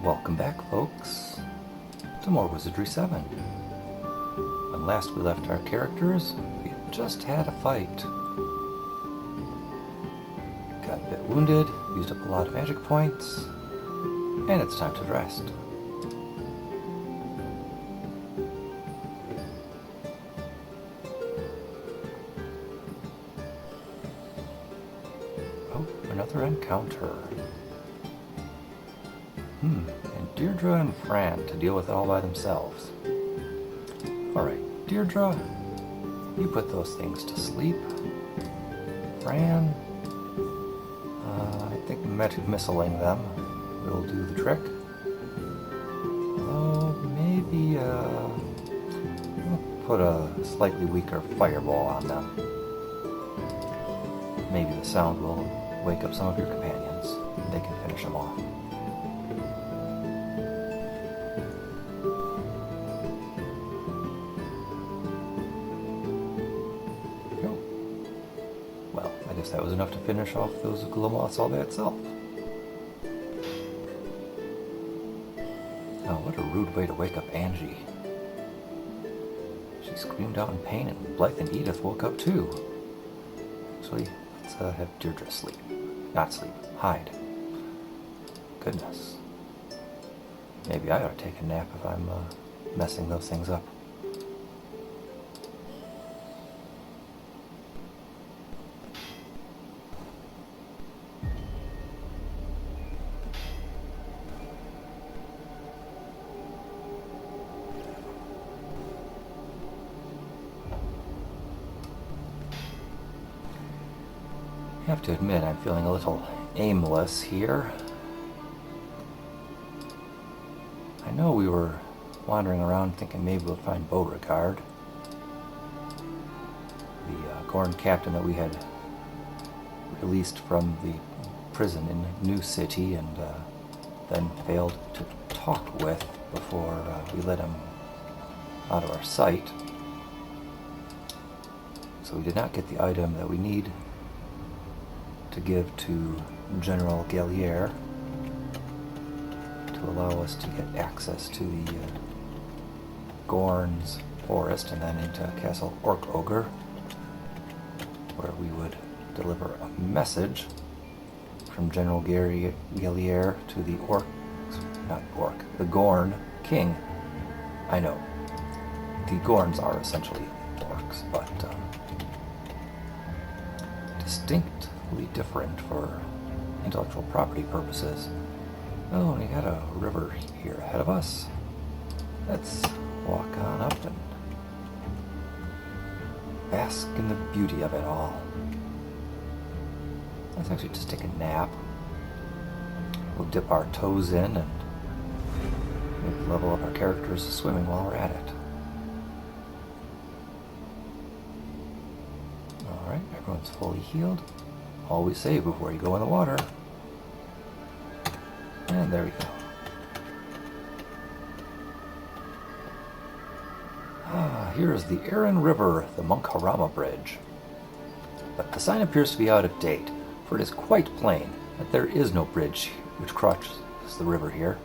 Welcome back, folks, to more Wizardry 7. When last we left our characters, we had just had a fight. Got a bit wounded, used up a lot of magic points, and it's time to rest. Oh, another encounter. And Deirdre and Fran to deal with it all by themselves. Alright, Deirdre, you put those things to sleep. Fran, I think magic missiling them will do the trick. Although, maybe, we'll put a slightly weaker fireball on them. Maybe the sound will wake up some of your companions. They can finish them off. That was enough to finish off those Glomoths all by itself. Oh, what a rude way to wake up Angie. She screamed out in pain, and Blythe and Edith woke up too. Actually, let's have Deirdre sleep. Not sleep, hide. Goodness. Maybe I ought to take a nap if I'm messing those things up. I have to admit, I'm feeling a little aimless here. I know we were wandering around thinking maybe we'll find Beauregard, the Gorn captain that we had released from the prison in New City and then failed to talk with before we let him out of our sight. So we did not get the item that we need to give to General Gallier to allow us to get access to the Gorn's forest and then into Castle Orc Ogre, where we would deliver a message from General Gallier to the the Gorn King. I know, the Gorns are essentially orcs, but distinctly different for intellectual property purposes. Oh, and we got a river here ahead of us. Let's walk on up and bask in the beauty of it all. Let's actually just take a nap. We'll dip our toes in and maybe level up our characters swimming while we're at it. Alright, everyone's fully healed. Always save before you go in the water. And there we go. Here is the Erin River, the Monkharama Bridge. But the sign appears to be out of date, for it is quite plain that there is no bridge which crosses the river here.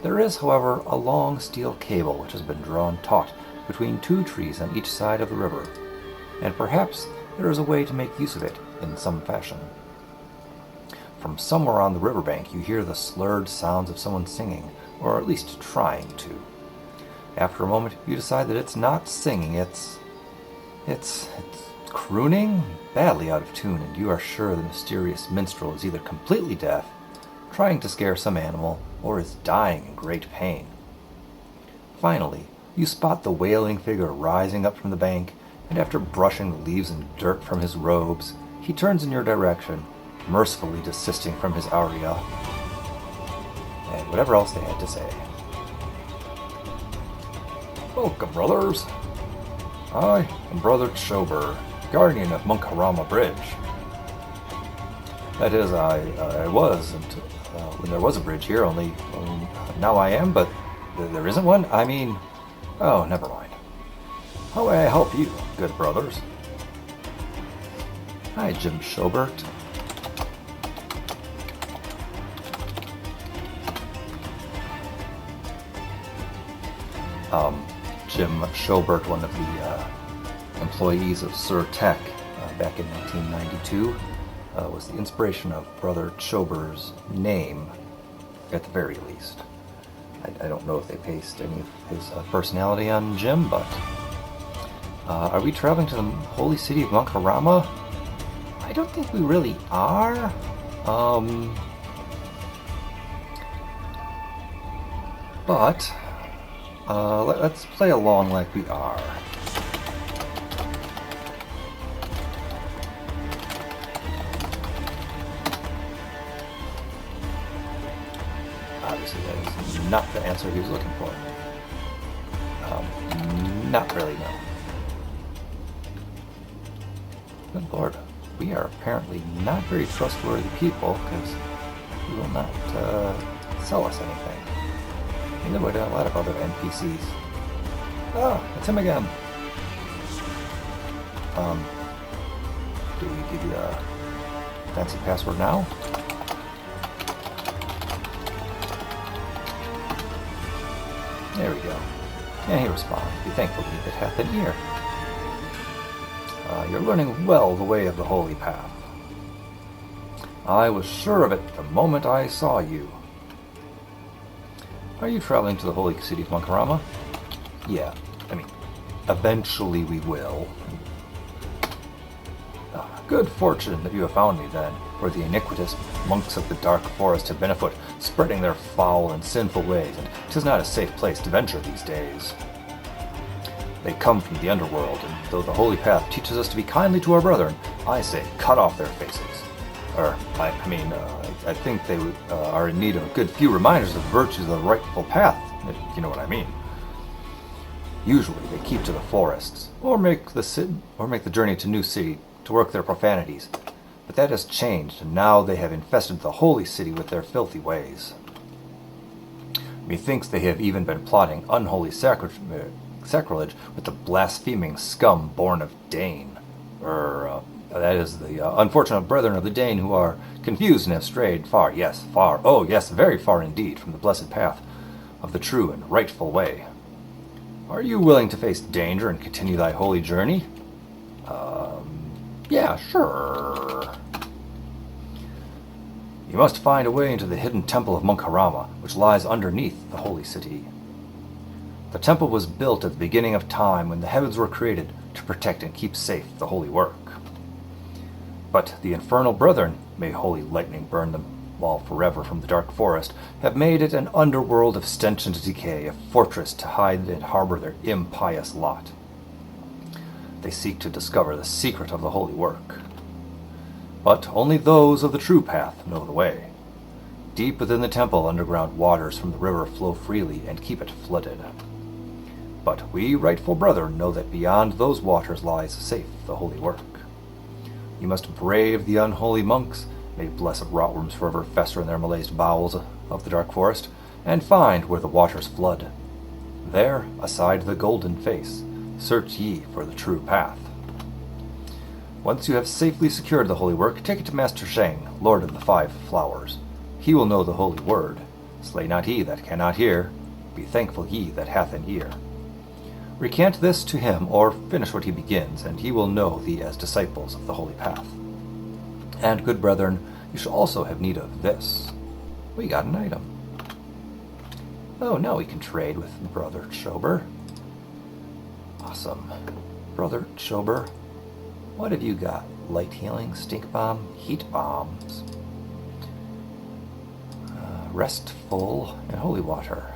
There is, however, a long steel cable which has been drawn taut between two trees on each side of the river, and perhaps there is a way to make use of it in some fashion. From somewhere on the riverbank you hear the slurred sounds of someone singing, or at least trying to. After a moment you decide that it's not singing, it's crooning, badly out of tune, and you are sure the mysterious minstrel is either completely deaf, trying to scare some animal, or is dying in great pain. Finally, you spot the wailing figure rising up from the bank, and after brushing the leaves and dirt from his robes, he turns in your direction, mercifully desisting from his aria, and whatever else they had to say. Welcome, brothers. I am Brother Shobert, guardian of Monkharama Bridge. That is, I was until when there was a bridge here, only now I am, but there isn't one? I mean, oh, never mind. How may I help you, good brothers? Hi, Jim Shobert. Jim Shobert, one of the employees of Sir Tech back in 1992, was the inspiration of Brother Chober's name, at the very least. I don't know if they based any of his personality on Jim, but are we traveling to the holy city of Monkarama? I don't think we really are. But let's play along like we are. Obviously, that is not the answer he was looking for. Not really, no. Good Lord, we are apparently not very trustworthy people, because he will not sell us anything. Neither would a lot of other NPCs. Ah, it's him again. Do we give you a fancy password now? There we go. And he responds, "Be thankful he that hath an ear." You're learning well the way of the holy path. I was sure of it the moment I saw you. Are you traveling to the holy city of Monkarama? Yeah, eventually we will. Good fortune that you have found me then, for the iniquitous monks of the dark forest have been afoot, spreading their foul and sinful ways, and 'tis not a safe place to venture these days. They come from the underworld, and though the holy path teaches us to be kindly to our brethren, I say cut off their faces. I think they are in need of a good few reminders of the virtues of the rightful path, if you know what I mean. Usually they keep to the forests, or make the journey to New City to work their profanities. But that has changed, and now they have infested the holy city with their filthy ways. Methinks they have even been plotting unholy sacrilege with the blaspheming scum born of Dane. That is the unfortunate brethren of the Dane who are confused and have strayed far, oh yes, very far indeed, from the blessed path of the true and rightful way. Are you willing to face danger and continue thy holy journey? Yeah, sure. You must find a way into the hidden temple of Monkarama, which lies underneath the holy city. The temple was built at the beginning of time when the heavens were created to protect and keep safe the holy work. But the infernal brethren, may holy lightning burn them all forever from the dark forest, have made it an underworld of stench and decay, a fortress to hide and harbor their impious lot. They seek to discover the secret of the holy work. But only those of the true path know the way. Deep within the temple, underground waters from the river flow freely and keep it flooded. But we rightful brethren know that beyond those waters lies safe the holy work. You must brave the unholy monks, may blessed rotworms forever fester in their malazed bowels of the dark forest, and find where the waters flood. There, aside the golden face, search ye for the true path. Once you have safely secured the holy work, take it to Master Sheng, Lord of the Five Flowers. He will know the holy word. Slay not he that cannot hear. Be thankful he that hath an ear. Recant this to him, or finish what he begins, and he will know thee as disciples of the holy path. And, good brethren, you shall also have need of this. We got an item. Oh, now we can trade with Brother Shobert. Awesome. Brother Shobert, what have you got? Light healing, stink bomb, heat bombs, restful, and holy water.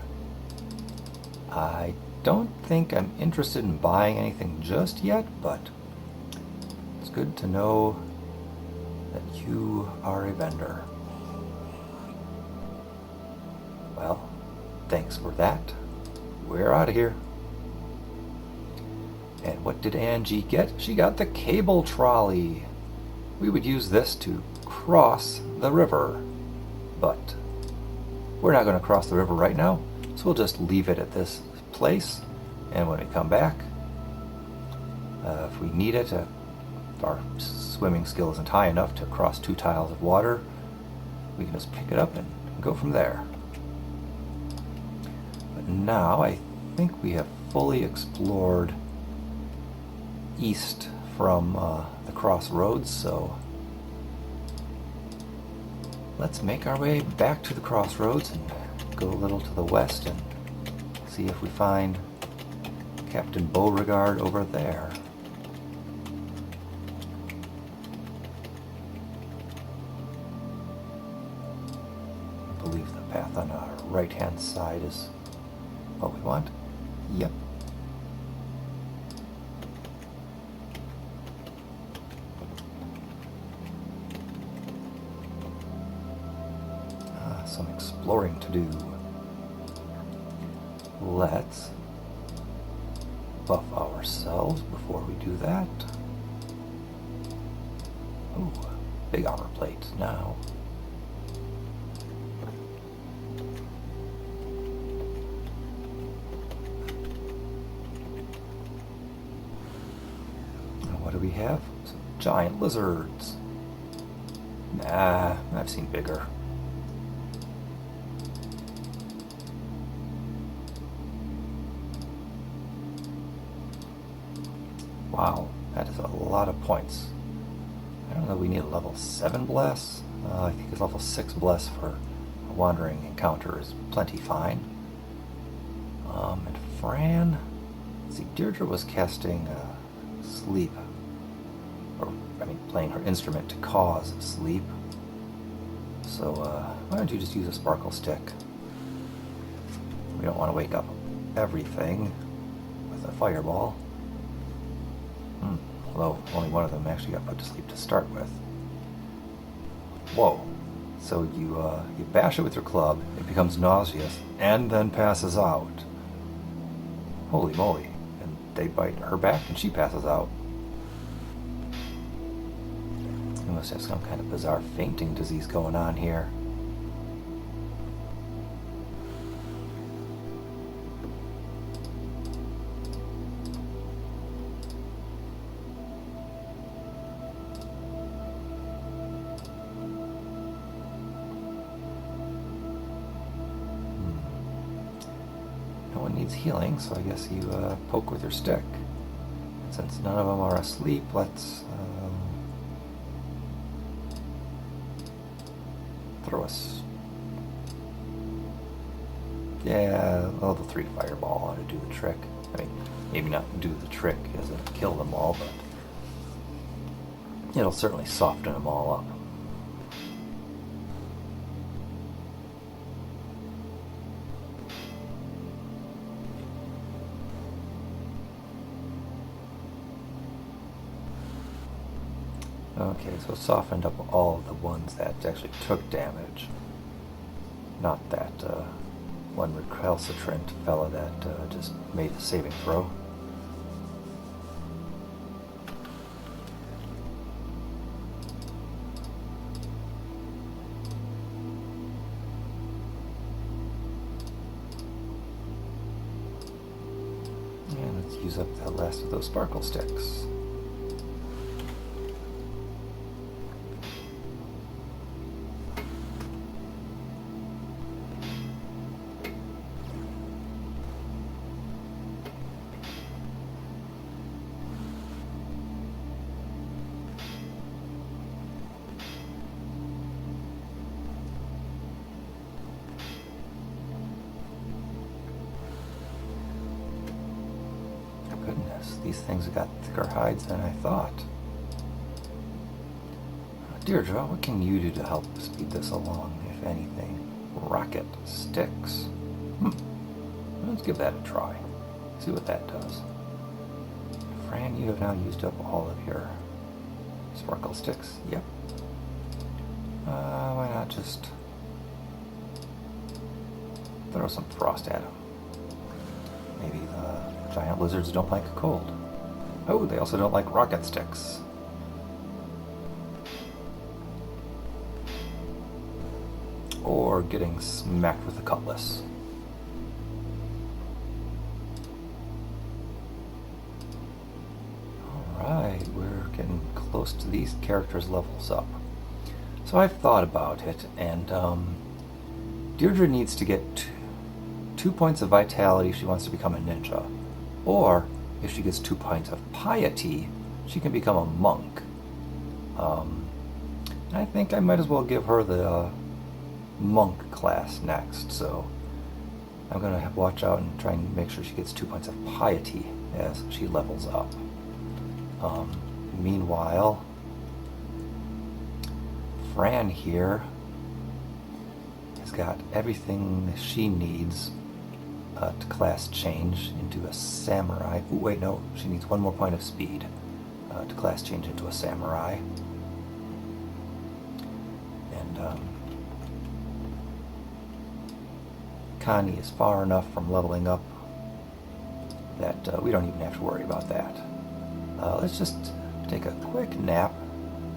I don't think I'm interested in buying anything just yet, but it's good to know that you are a vendor. Well, thanks for that. We're out of here. And what did Angie get? She got the cable trolley. We would use this to cross the river, but we're not going to cross the river right now, so we'll just leave it at this place, and when we come back, if we need it, if our swimming skill isn't high enough to cross 2 tiles of water, we can just pick it up and go from there. But now I think we have fully explored east from the crossroads, so let's make our way back to the crossroads and go a little to the west and see if we find Captain Beauregard over there. I believe the path on our right-hand side is what we want. Yep. Some exploring to do. Let's buff ourselves before we do that. Ooh, big armor plate now. And what do we have? Some giant lizards. Nah, I've seen bigger. Wow, that is a lot of points. I don't know, we need a level 7 bless. I think a level 6 bless for a wandering encounter is plenty fine. And Fran, let's see, Deirdre was casting sleep, or I mean playing her instrument to cause sleep. So why don't you just use a sparkle stick? We don't want to wake up everything with a fireball. Although only one of them actually got put to sleep to start with. Whoa. So you bash it with your club, it becomes nauseous, and then passes out. Holy moly. And they bite her back and she passes out. We must have some kind of bizarre fainting disease going on here. Healing, so I guess you poke with your stick. Since none of them are asleep, let's throw us. Yeah, level 3 fireball ought to do the trick. I mean, maybe not do the trick as in kill them all, but it'll certainly soften them all up. Okay, so it softened up all of the ones that actually took damage. Not that one recalcitrant fella that just made a saving throw. And let's use up the last of those sparkle sticks. These things have got thicker hides than I thought. Deirdre, what can you do to help speed this along, if anything? Rocket sticks. Let's give that a try. See what that does. Fran, you have now used up all of your sparkle sticks. Yep. Why not just throw some frost at them? Maybe the giant lizards don't like cold. Oh, they also don't like rocket sticks. Or getting smacked with a cutlass. Alright, we're getting close to these characters' levels up. So I've thought about it, and Deirdre needs to get 2 points of vitality, she wants to become a ninja. Or, if she gets 2 points of piety, she can become a monk. I think I might as well give her the monk class next, so I'm going to watch out and try and make sure she gets 2 points of piety as she levels up. Meanwhile, Fran here has got everything she needs to class change into a samurai. Ooh, wait, no, she needs 1 more point of speed to class change into a samurai. And Connie is far enough from leveling up that we don't even have to worry about that. Let's just take a quick nap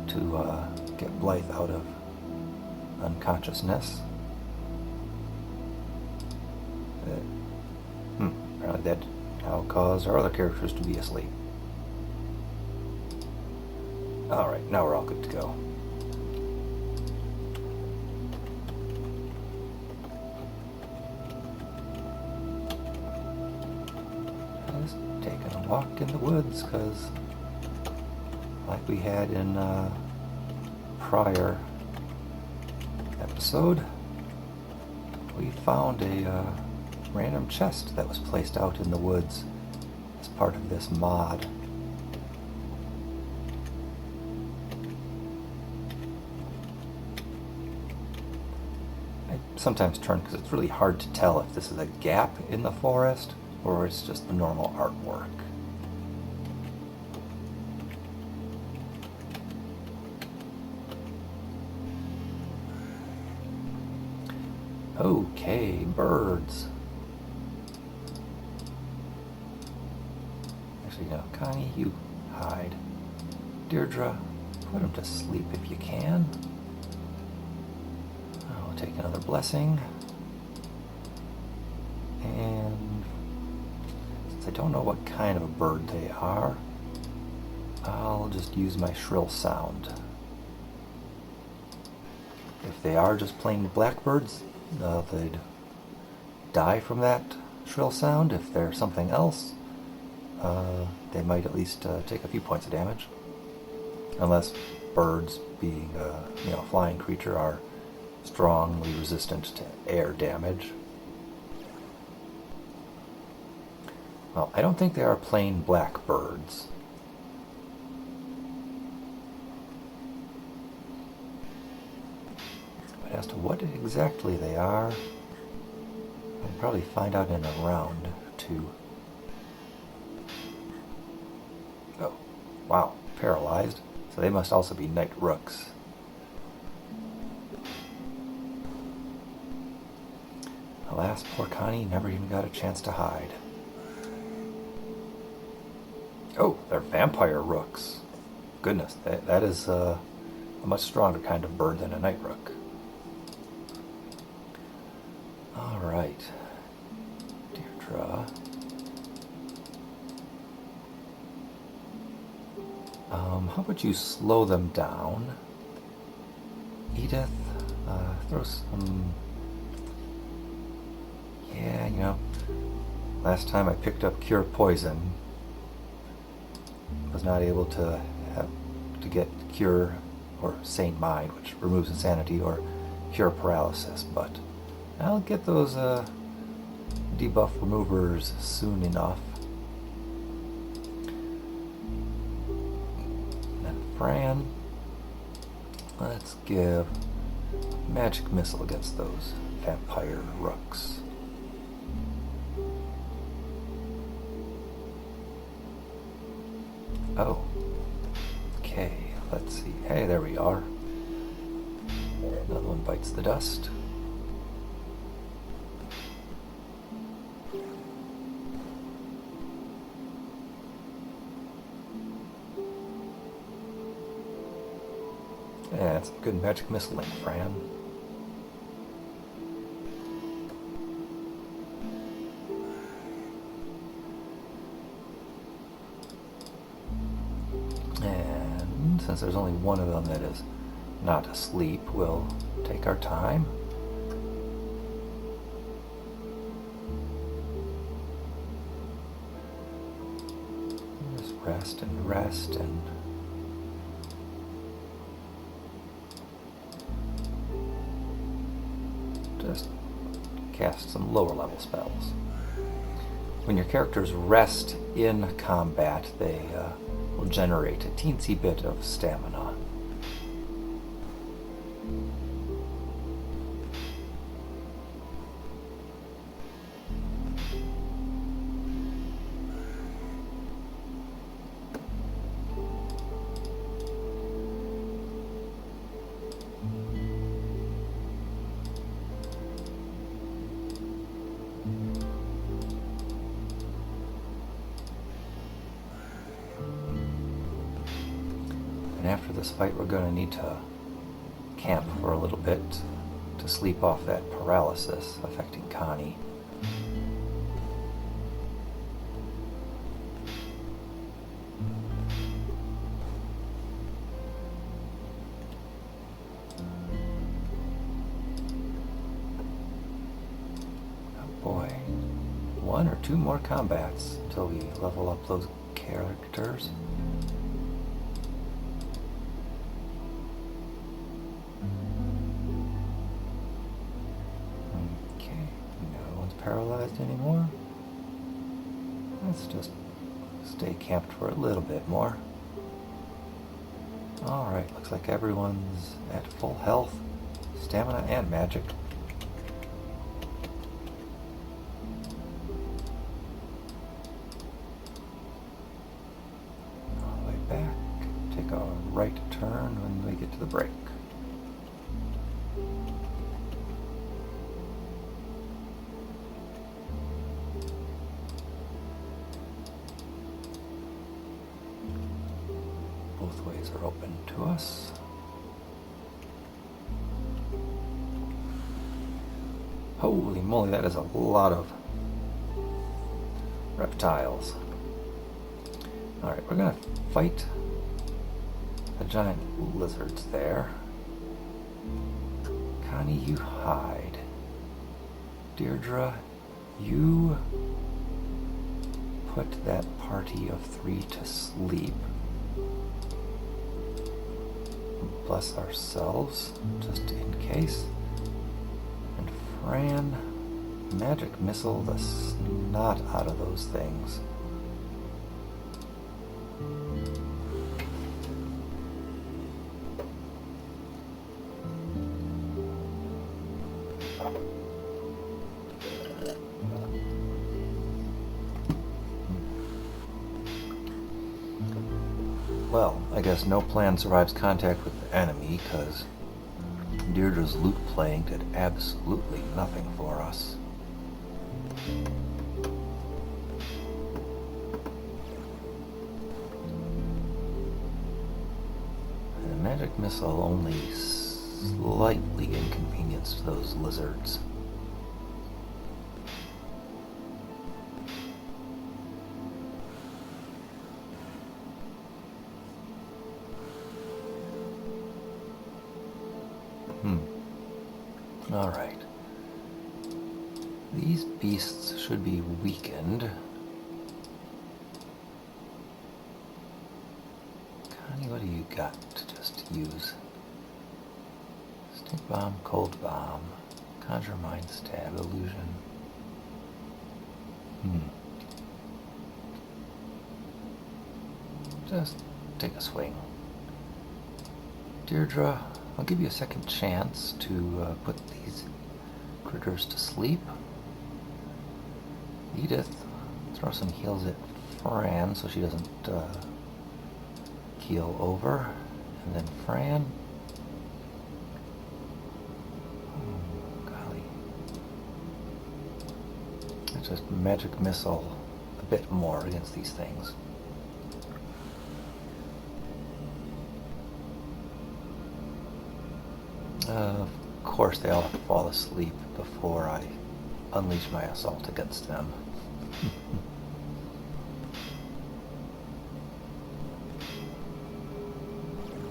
to get Blythe out of unconsciousness. Apparently that now caused our other characters to be asleep. Alright, now we're all good to go. Just taking a walk in the woods, because like we had in prior episode, we found a random chest that was placed out in the woods as part of this mod. I sometimes turn because it's really hard to tell if this is a gap in the forest or it's just the normal artwork. Okay, birds. Actually, no, Connie, you hide. Deirdre, put him to sleep if you can. I'll take another blessing. And since I don't know what kind of a bird they are, I'll just use my shrill sound. If they are just plain blackbirds, they'd die from that shrill sound. If they're something else, they might at least take a few points of damage. Unless birds, being a flying creature, are strongly resistant to air damage. Well, I don't think they are plain blackbirds. But as to what exactly they are, I'll probably find out in a round or two. Oh, wow, paralyzed. So they must also be night rooks. Alas, poor Connie never even got a chance to hide. Oh, they're vampire rooks. Goodness, that is a much stronger kind of bird than a night rook. Alright. Deirdre. How about you slow them down? Edith, throw some... Yeah, last time I picked up Cure Poison, was not able to get Cure or Sane Mind, which removes insanity, or Cure Paralysis, but I'll get those debuff removers soon enough. And then Fran, let's give Magic Missile against those vampire rooks. Oh, okay, let's see. Hey, there we are. Another one bites the dust. Yeah, that's some good magic missiling, Fran. And since there's only one of them that is not asleep, we'll take our time. rest and rest and just cast some lower level spells. When your characters rest in combat, they will generate a teensy bit of stamina. And after this fight, we're going to need to camp for a little bit to sleep off that paralysis affecting Connie. Oh boy, 1 or 2 more combats until we level up those characters. Paralyzed anymore. Let's just stay camped for a little bit more. Alright, looks like everyone's at full health, stamina, and magic. All the way back. Take a right turn when we get to the break. Both ways are open to us. Holy moly, that is a lot of reptiles. Alright, we're gonna fight the giant lizards there. Connie, you hide. Deirdre, you put that party of 3 to sleep. Bless ourselves, just in case. And Fran, magic missile the snot out of those things. Well, I guess no plan survives contact with the enemy, because Deirdre's loot playing did absolutely nothing for us. And the magic missile only slightly inconvenienced those lizards. Alright. These beasts should be weakened. Connie, what do you got to just use? Stink bomb, cold bomb, conjure mind, stab, illusion. Just take a swing. Deirdre, I'll give you a second chance to put these critters to sleep. Edith, throw some heals at Fran so she doesn't keel over. And then Fran. Oh, golly. Let's just magic missile a bit more against these things. Of course they all have to fall asleep before I unleash my assault against them.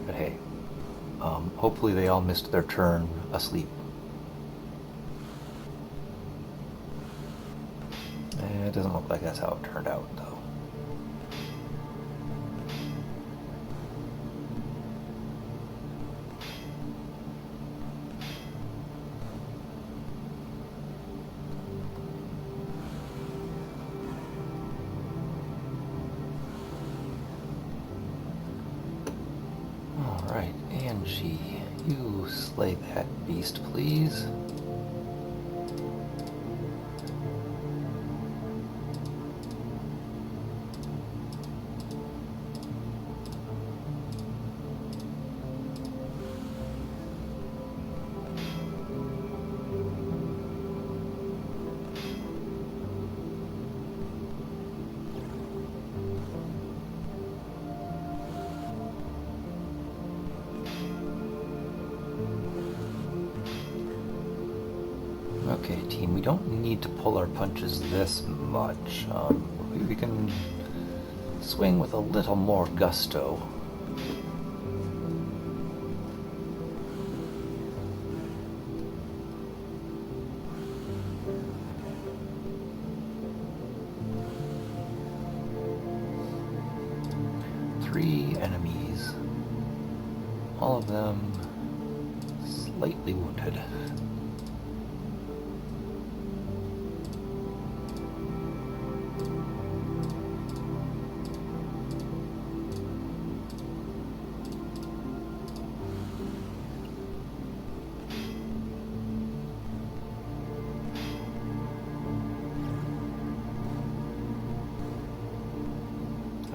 But hey, hopefully they all missed their turn asleep. It doesn't look like that's how it turned out, though. Genji, you slay that beast, please. Okay, team, we don't need to pull our punches this much. We can swing with a little more gusto. Three enemies. All of them slightly wounded.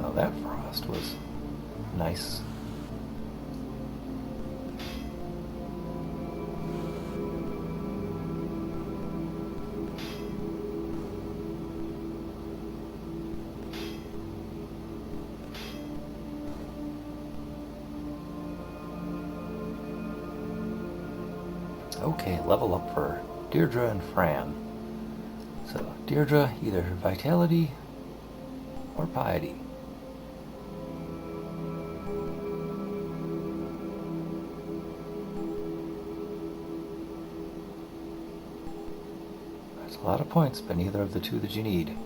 Oh, that frost was nice. Okay, level up for Deirdre and Fran. So, Deirdre, either Vitality or Piety. That's a lot of points, but neither of the two that you need.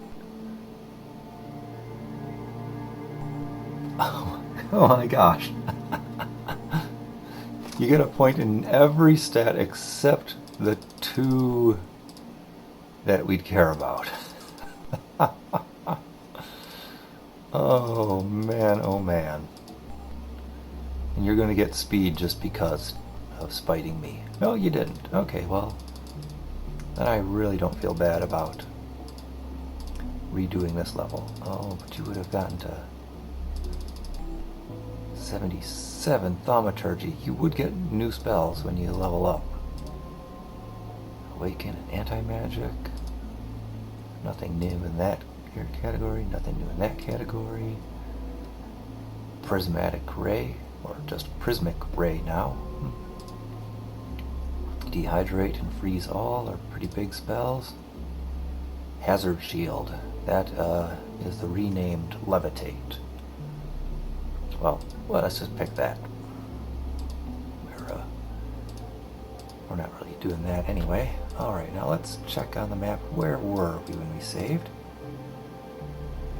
Oh my gosh. You get a point in every stat except the two that we'd care about. Oh man, oh man. And you're going to get speed just because of spiting me. No, you didn't. Okay, well, then I really don't feel bad about redoing this level. Oh, but you would have gotten to 77 Thaumaturgy. You would get new spells when you level up. Awaken and Anti-Magic. Nothing new in that category. Nothing new in that category. Prismatic Ray, or just Prismic Ray now. Dehydrate and Freeze All are pretty big spells. Hazard Shield. That is the renamed Levitate. Well, let's just pick that. We're not really doing that anyway. Alright, now let's check on the map. Where were we when we saved?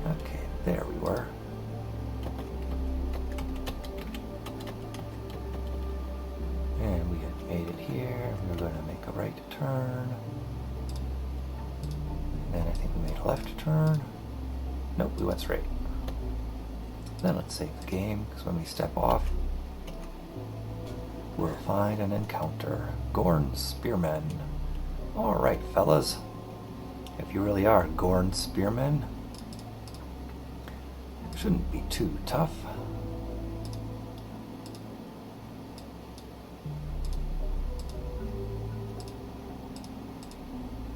Okay, there we were. And we had made it here. We were going to make a right turn. And then I think we made a left turn. Nope, we went straight. Then let's save the game, because when we step off, we'll find an encounter. Gorn Spearmen. Alright, fellas. If you really are Gorn Spearmen, it shouldn't be too tough.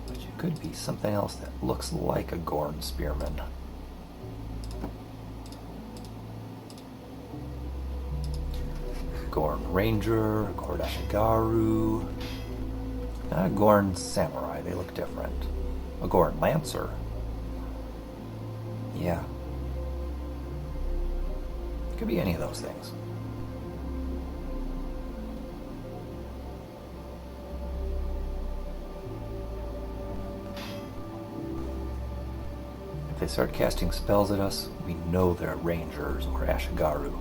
But you could be something else that looks like a Gorn Spearman. Gorn Ranger, Gorn Ashigaru. Not a Gorn Samurai, they look different. A Gorn Lancer. Yeah. Could be any of those things. If they start casting spells at us, we know they're Rangers or Ashigaru.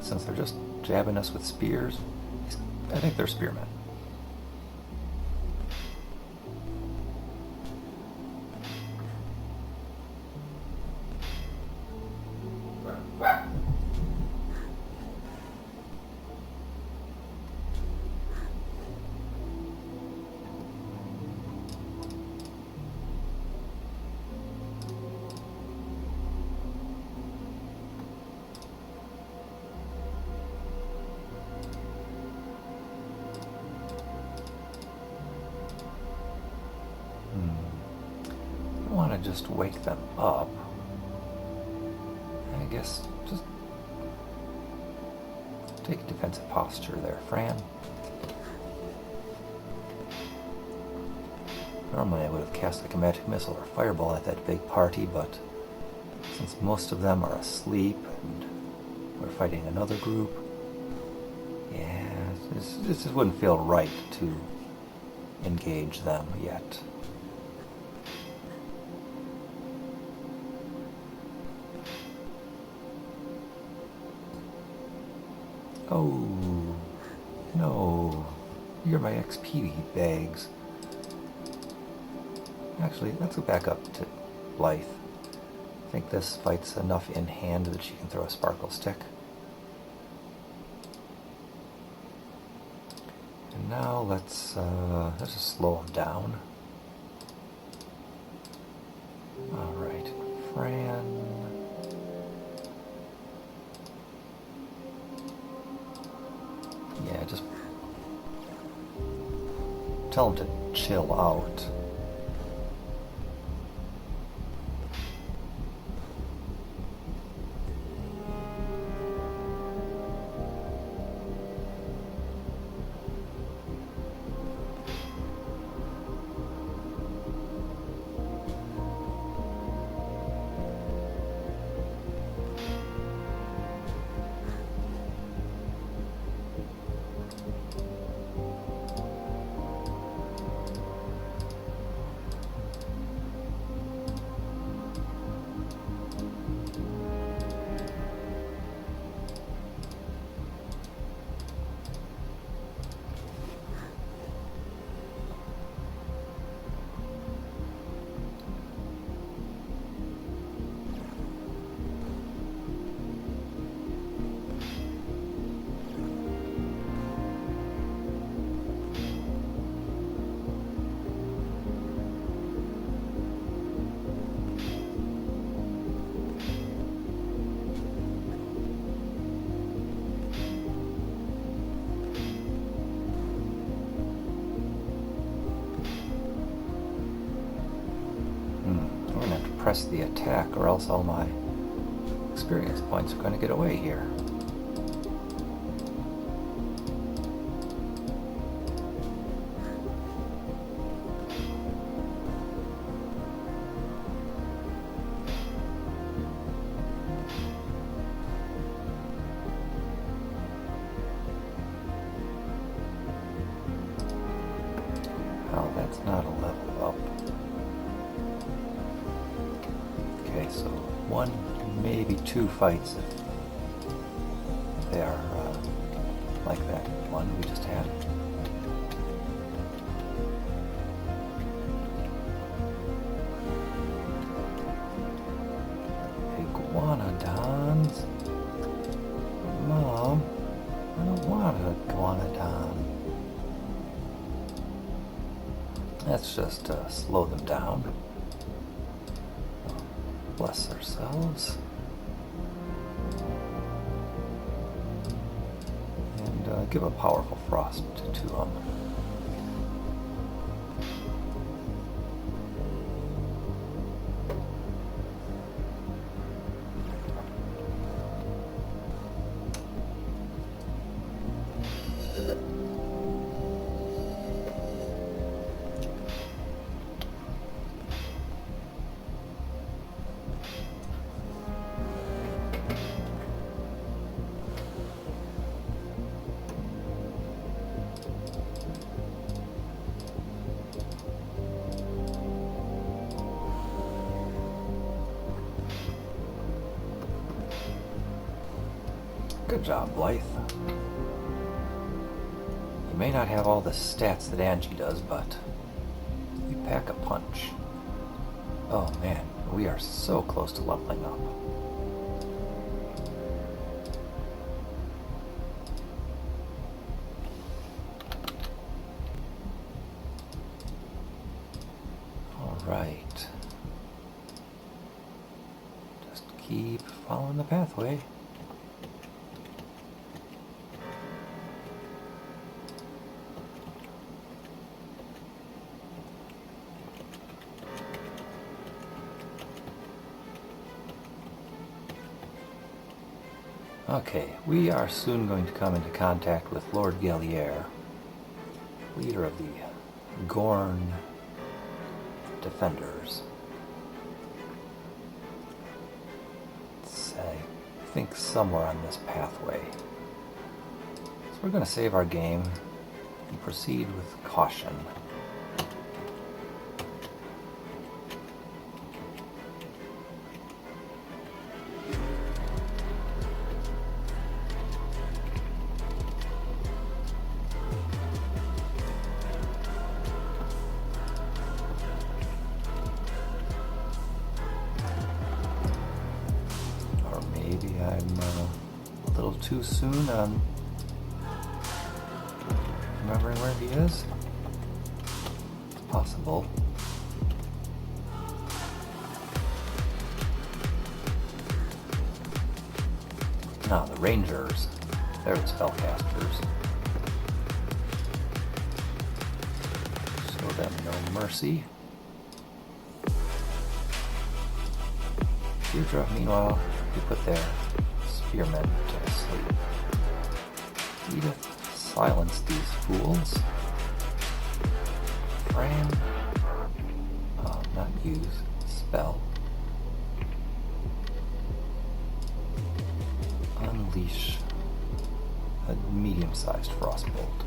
Since they're just jabbing us with spears, I think they're spearmen. to just wake them up, I guess just take a defensive posture there, Fran. Normally I would have cast like a magic missile or fireball at that big party, but since most of them are asleep and we're fighting another group, yeah, this just wouldn't feel right to engage them yet. Oh, no, you're my XP bags. Actually, let's go back up to Blythe. I think this fight's enough in hand that she can throw a sparkle stick. And now let's just slow them down. Alright, Fran. Yeah, just tell them to chill out. Press the attack, or else all my experience points are going to get away here. Oh, that's not a level up. So one, maybe two fights if they are like that one we just had. Iguanodons? Mom, I don't want an iguanodon. Let's just slow them down. Bless ourselves. And give a powerful frost to them. Good job, Blythe. You may not have all the stats that Angie does, but you pack a punch. Oh man, we are so close to leveling up. Alright. Just keep following the pathway. Okay, we are soon going to come into contact with Lord Gallier, leader of the Gorn Defenders. Let's say, I think somewhere on this pathway. So we're going to save our game and proceed with caution. Too soon on remembering where he is? It's possible. No, the Rangers. They're the spellcasters. Show them no mercy. Deirdre, meanwhile, you put their spearmen to sleep. Edith, silence these fools. Fran, not use spell. Unleash a medium-sized frostbolt.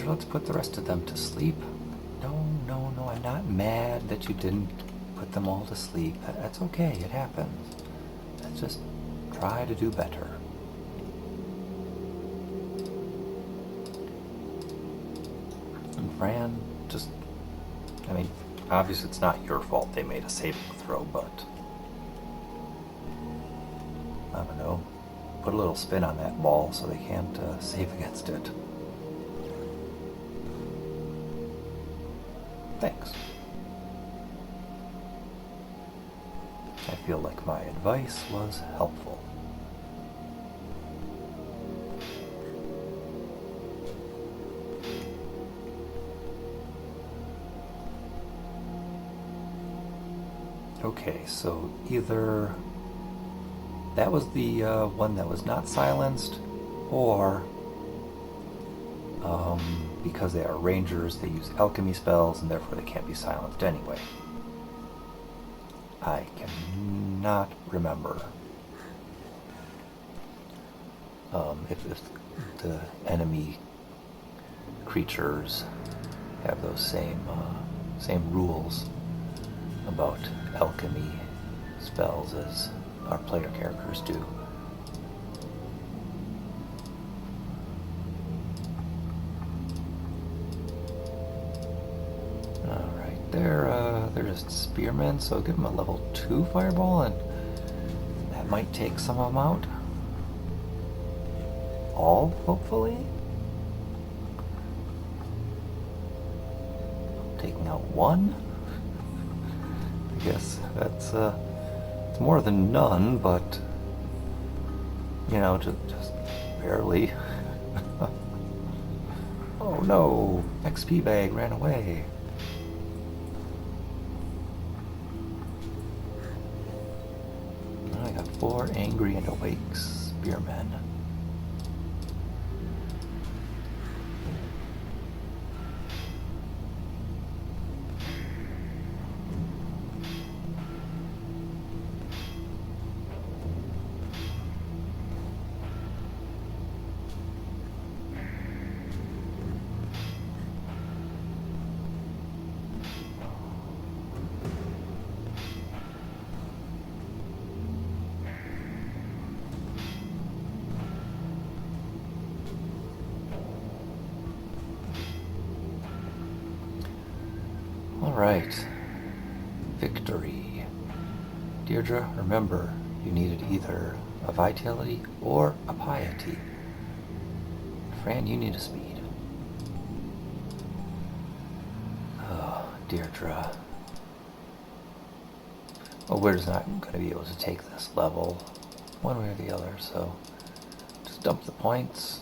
Let's put the rest of them to sleep. No, I'm not mad that you didn't put them all to sleep. That's okay, it happens. Let's just try to do better. And Fran, obviously it's not your fault they made a saving throw, but I don't know, put a little spin on that ball so they can't save against it. Thanks. I feel like my advice was helpful. Okay, so either that was the one that was not silenced, or because they are rangers, they use alchemy spells, and therefore they can't be silenced anyway. I cannot remember if the enemy creatures have those same rules about alchemy spells as our player characters do. They're just spearmen, so give them a level 2 fireball, and that might take some of them out. All, hopefully? Taking out one? I guess that's it's more than none, but just barely. Oh no, XP bag ran away. I got 4 angry and awake spearmen. Alright. Victory. Deirdre, remember, you needed either a vitality or a piety. Fran, you need a speed. Oh, Deirdre. Well, we're just not going to be able to take this level one way or the other, so just dump the points.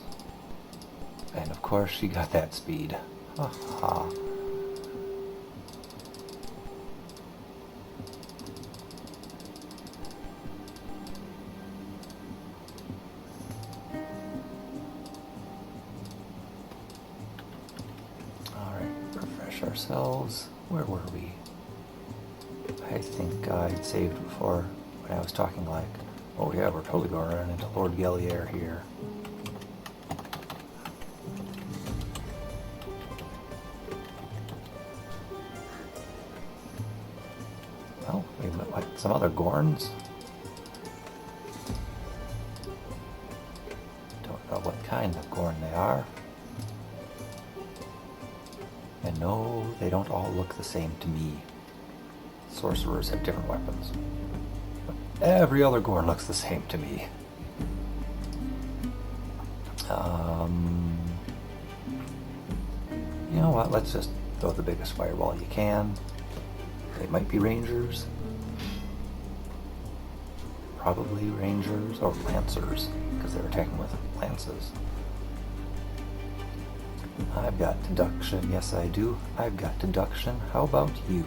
And of course, she got that speed. Ha ha. Alright, refresh ourselves. Where were we? I think I'd saved before when I was talking like, oh yeah, we're totally going to run into Lord Gellier here. Oh, we met like some other Gorns. Don't know what kind of Gorn they are. And no, they don't all look the same to me. Sorcerers have different weapons. But every other Gorn looks the same to me. You know what, let's just throw the biggest fireball you can. They might be rangers. Probably rangers or lancers, because they're attacking with lances. I've got deduction, yes I do. I've got deduction, how about you?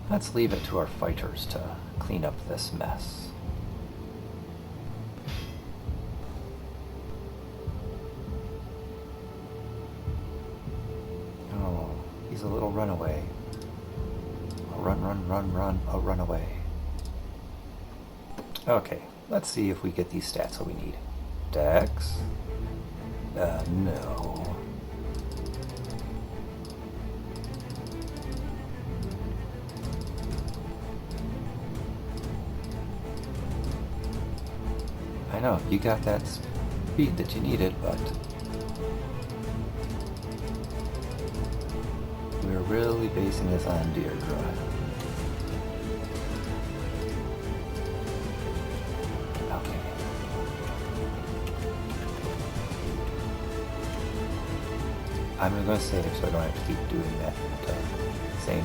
Let's leave it to our fighters to clean up this mess. Oh, he's a little runaway. A a runaway. Okay, let's see if we get these stats that we need. Dex? No. I know, you got that speed that you needed, but we're really basing this on Deirdre. Okay. I'm going to save so I don't have to keep doing that same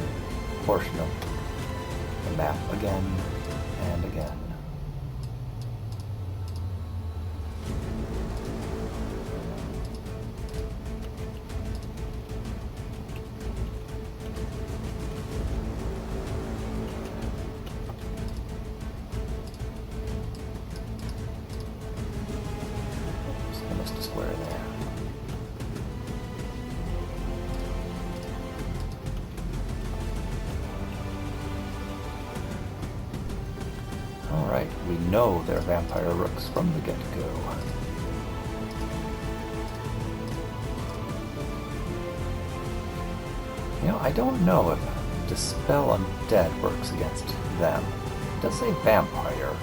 portion of the map again and again. Alright, we know they're vampire rooks from the get-go. You know, I don't know if Dispel Undead works against them. It does say vampire.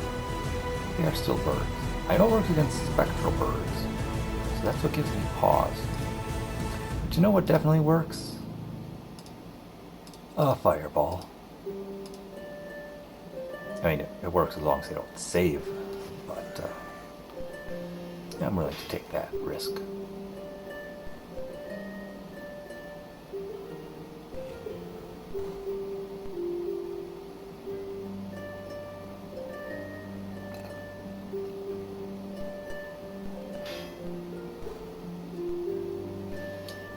They are still birds. I know it works against spectral birds, so that's what gives me pause. But you know what definitely works? A fireball. I mean, it works as long as they don't save, but I'm willing to take that risk. Oh, 'cause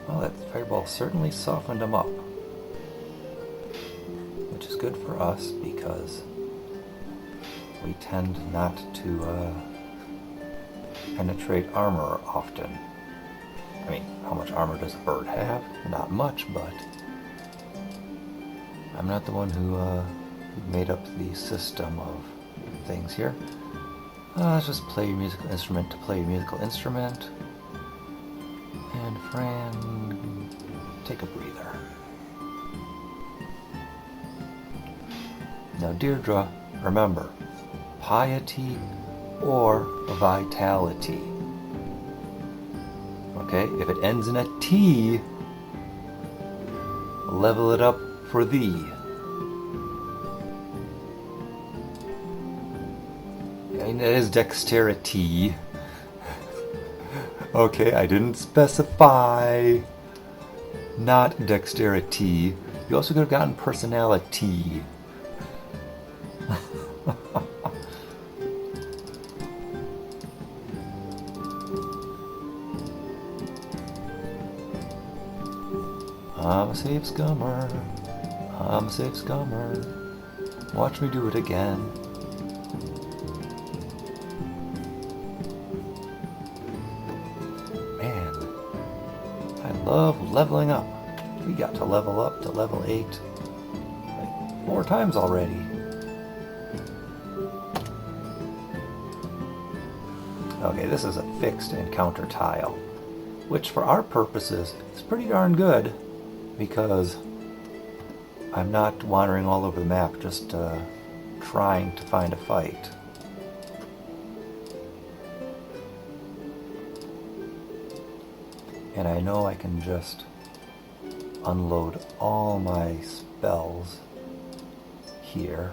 Well, that fireball certainly softened him up. Which is good for us because we tend not to penetrate armor often. I mean, how much armor does a bird have? Not much, but I'm not the one who made up the system of things here. Let's just play your musical instrument to play your musical instrument. And Fran, take a breather. Now, Deirdre, remember, piety or vitality. Okay, if it ends in a T, level it up for thee. And it is dexterity. Okay, I didn't specify. Not dexterity. You also could have gotten personality. I'm a safe scummer. I'm a safe scummer. Watch me do it again. Man, I love leveling up. We got to level up to level 8 like 4 times already. Okay, this is a fixed encounter tile, which for our purposes is pretty darn good because I'm not wandering all over the map just trying to find a fight. And I know I can just unload all my spells here.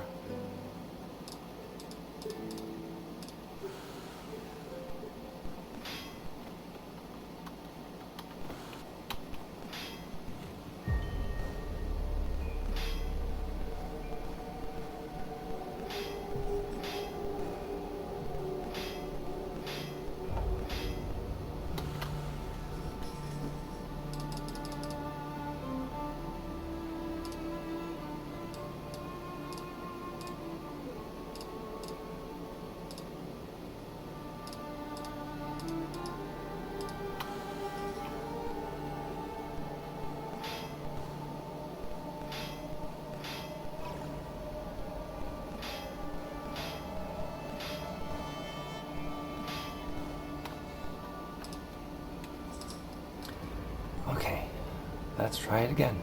Let's try it again.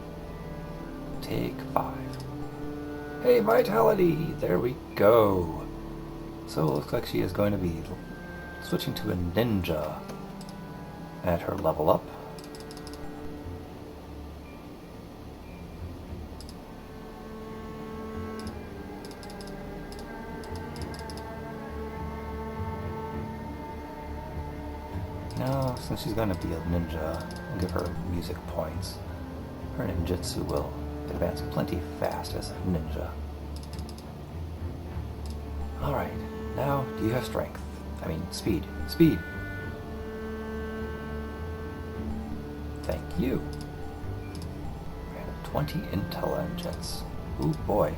Take 5. Hey, vitality! There we go. So it looks like she is going to be switching to a ninja at her level up. Now, since she's going to be a ninja, I'll give her music points. Her ninjutsu will advance plenty fast as a ninja. Alright, now do you have strength? I mean, speed. Speed! Thank you. And 20 intelligence. Ooh boy,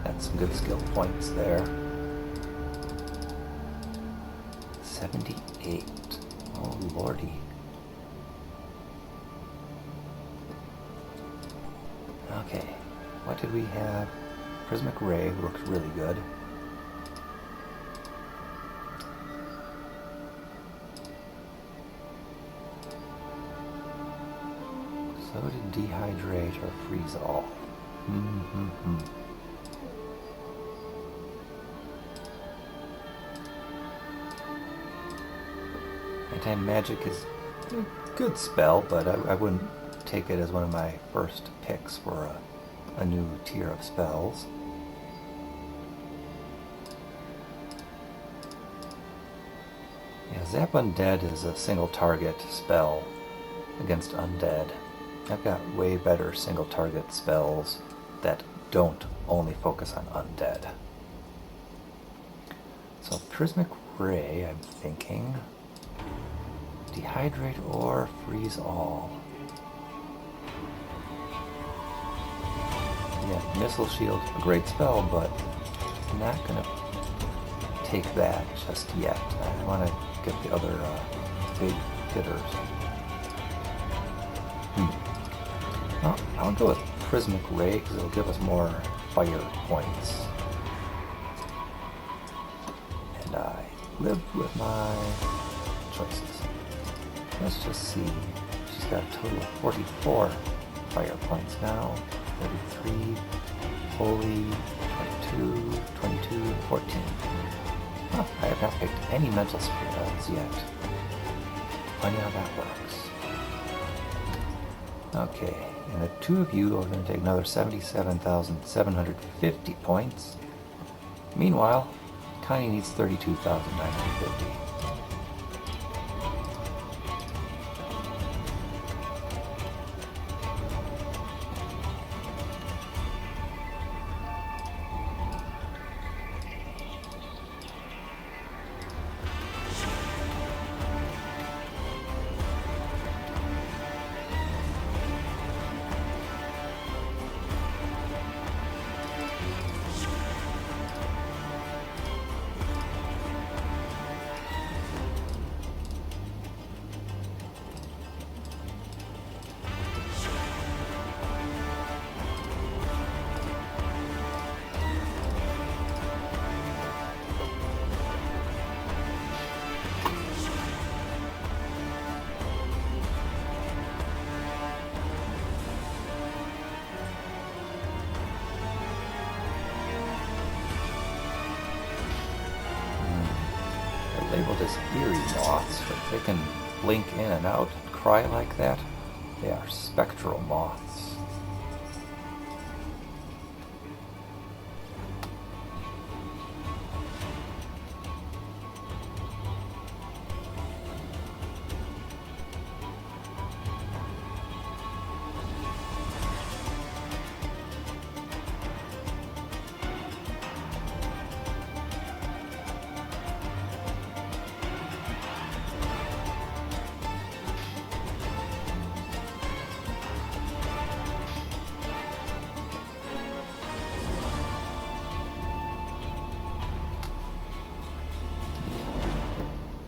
that's some good skill points there. 78. Oh lordy. Okay, what did we have? Prismatic Ray looks really good. So did Dehydrate or Freeze All. Anti-Magic is a good spell, but I wouldn't take it as one of my first picks for a new tier of spells. Yeah, Zap Undead is a single target spell against undead. I've got way better single target spells that don't only focus on undead. So Prismatic Ray, I'm thinking. Dehydrate or Freeze All. Yeah, Missile Shield, a great spell, but I'm not going to take that just yet. I want to get the other big hitters. Well, I'll go with Prismatic Ray because it'll give us more fire points. And I lived with my choices. Let's just see. She's got a total of 44 fire points now. 33, holy, 22, 22, 14. Well, I have not picked any mental spells yet. Funny how that works. Okay, and the two of you are going to take another 77,750 points. Meanwhile, Connie needs 32,950. Labeled as eerie moths, but they can blink in and out and cry like that. They are spectral moths.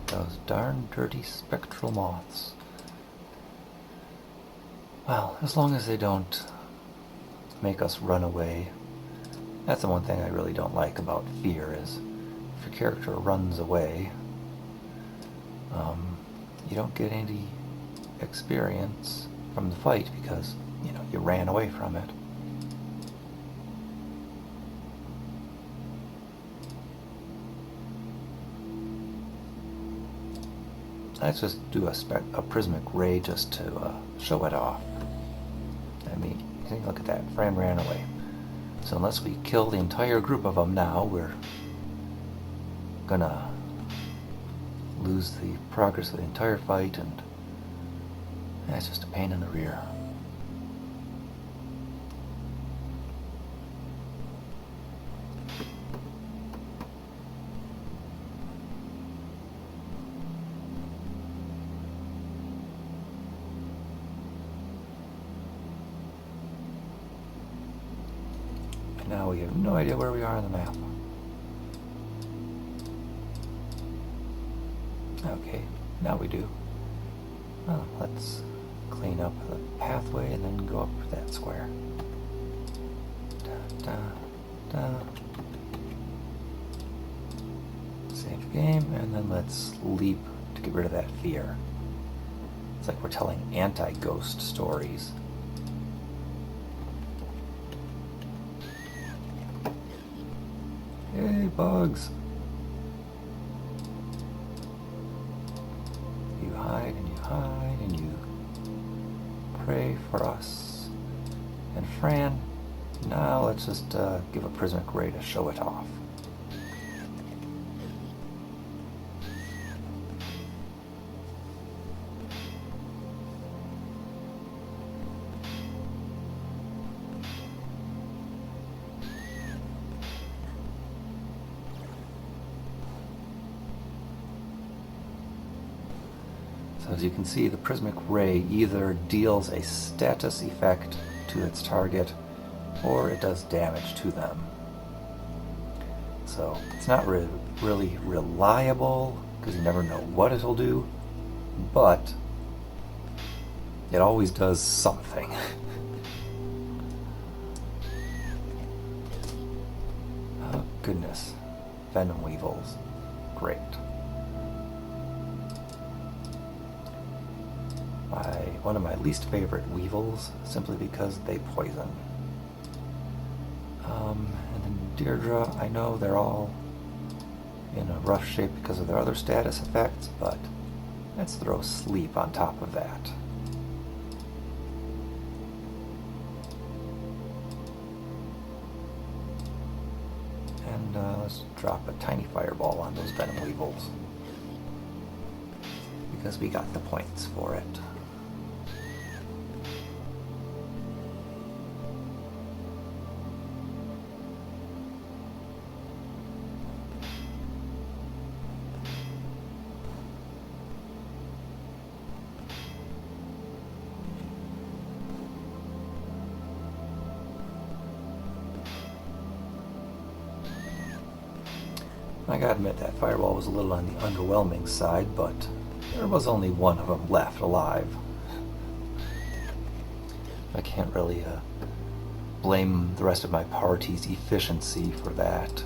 Those darn dirty spectral moths. Well, as long as they don't make us run away. That's the one thing I really don't like about fear is if your character runs away, you don't get any experience from the fight because, you ran away from it. Let's just do a prismatic ray just to show it off. I mean, look at that. Fran ran away. So unless we kill the entire group of them now, we're gonna lose the progress of the entire fight, and that's just a pain in the rear. Now we have no idea where we are on the map. Okay, now we do. Well, let's clean up the pathway and then go up that square. Da, da, da. Save game, and then let's leap to get rid of that fear. It's like we're telling anti-ghost stories. Hey, bugs! You hide and you hide and you pray for us. And Fran, now let's just give a prismatic ray to show it off. So as you can see, the prismatic ray either deals a status effect to its target or it does damage to them. So it's not really reliable, because you never know what it'll do, but it always does something. Oh goodness, venom weevils, great. One of my least favorite weevils, simply because they poison. And then Deirdre, I know they're all in a rough shape because of their other status effects, but let's throw sleep on top of that. And let's drop a tiny fireball on those venom weevils, because we got the points for it. I gotta admit that fireball was a little on the underwhelming side, but there was only one of them left alive. I can't really blame the rest of my party's efficiency for that.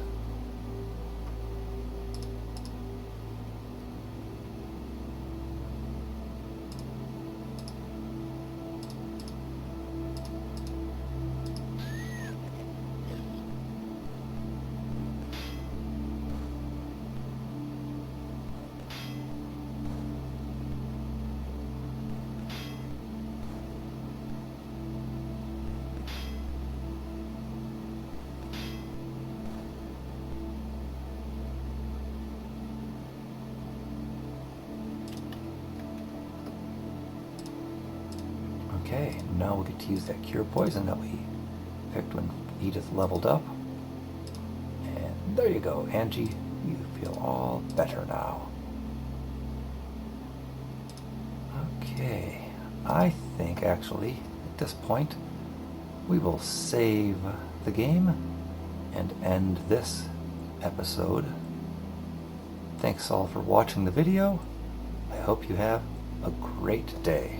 Okay, now we'll get to use that cure poison that we picked when Edith leveled up. And there you go, Angie, you feel all better now. Okay, I think actually at this point we will save the game and end this episode. Thanks all for watching the video. I hope you have a great day.